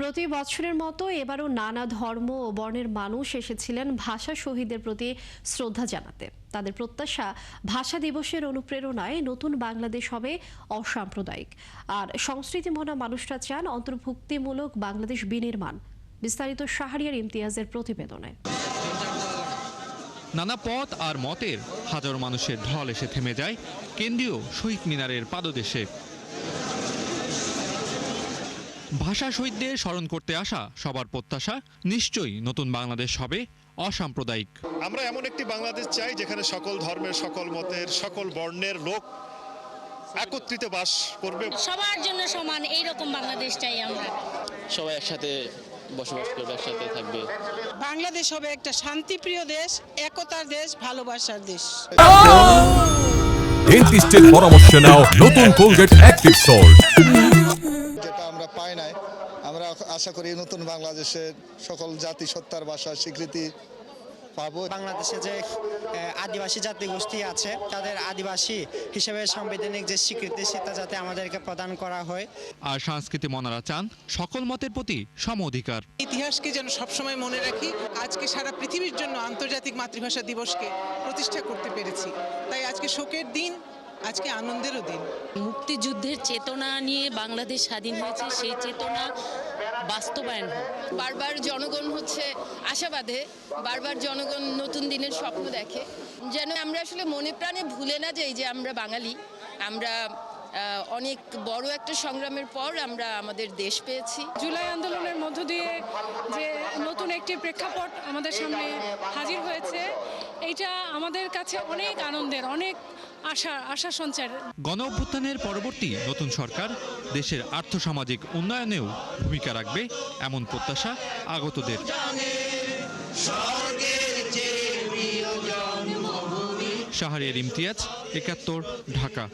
প্রতি বছরের মতো এবারও নানা ধর্ম ও বর্ণের মানুষ এসেছিলেন ভাষা শহীদদের প্রতি শ্রদ্ধা জানাতে। তাদের প্রত্যাশা, ভাষা দিবসের অনুপ্রেরণায় নতুন বাংলাদেশ হবে অসাম্প্রদায়িক। আর সংস্কৃতিমনা মানুষরা চান অন্তর্ভুক্তিমূলক বাংলাদেশ বিনির্মাণ। বিস্তারিত শাহরিয়ার ইমতিয়াজের প্রতিবেদনে। নানা পথ আর মতের হাজারো মানুষের ঢল এসে থেমে যায় কেন্দ্রীয় শহীদ মিনারের পাদদেশে। ভাষা শহীদদের স্মরণ করতে আসা সবার প্রত্যাশা, নিশ্চয়ই নতুন বাংলাদেশ হবে অসাম্প্রদায়িক। আমরা এমন একটি বাংলাদেশ চাই যেখানে সকল ধর্মের, সকল মতের, সকল বর্ণের লোক একত্রিত বাস করবে। সবার জন্য সমান এইরকম বাংলাদেশ চাই আমরা। সবাই একসাথে বসবাস করবে, একসাথে থাকবে। বাংলাদেশ হবে একটা শান্তিপ্রিয় দেশ, একতার দেশ, ভালোবাসার দেশ। ডেন্টিস্টের পরামর্শ নাও নতুন কোলগেট অ্যাক্টিভ সল্ট। যেটা আমরা পাই নাই, আমরা আশা করি নতুন বাংলাদেশের সকল জাতি সত্তার ভাষা স্বীকৃতি পাবো। বাংলাদেশে যে আদিবাসী জাতিগোষ্ঠী আছে তাদের আদিবাসী হিসেবে সাংবিধানিক যে স্বীকৃতি সেটা যাতে আমাদেরকে প্রদান করা হয়। আর সংস্কৃতি মনারা চান সকল মতের প্রতি সম অধিকার। ইতিহাসকে যেন সবসময় মনে রাখি। আজকে সারা পৃথিবীর জন্য আন্তর্জাতিক মাতৃভাষা দিবসকে প্রতিষ্ঠা করতে পেরেছি, তাই আজকে শোকের দিন, আজকে আনন্দেরও দিন। মুক্তিযুদ্ধের চেতনা নিয়ে বাংলাদেশ স্বাধীন হয়েছে, সেই চেতনা বাস্তবায়ন হোক। বারবার জনগণ আশাবাদে, বারবার জনগণ নতুন দিনের স্বপ্ন দেখে, যেন আমরা আসলে মনে প্রাণে ভুলে না যাই যে আমরা বাঙালি। আমরা অনেক বড় একটা সংগ্রামের পর আমরা আমাদের দেশ পেয়েছি। জুলাই আন্দোলনের মধ্য দিয়ে যে নতুন একটি প্রেক্ষাপট আমাদের সামনে হাজির হয়েছে, এইটা আমাদের কাছে অনেক আনন্দের, অনেক আশা সঞ্চার। গণ অভ্যুত্থানের পরবর্তী নতুন সরকার দেশের আর্থসামাজিক উন্নয়নেও ভূমিকা রাখবে, এমন প্রত্যাশা আগতদের। শাহরিয়ার ইমতিয়াজ, ৭১, ঢাকা।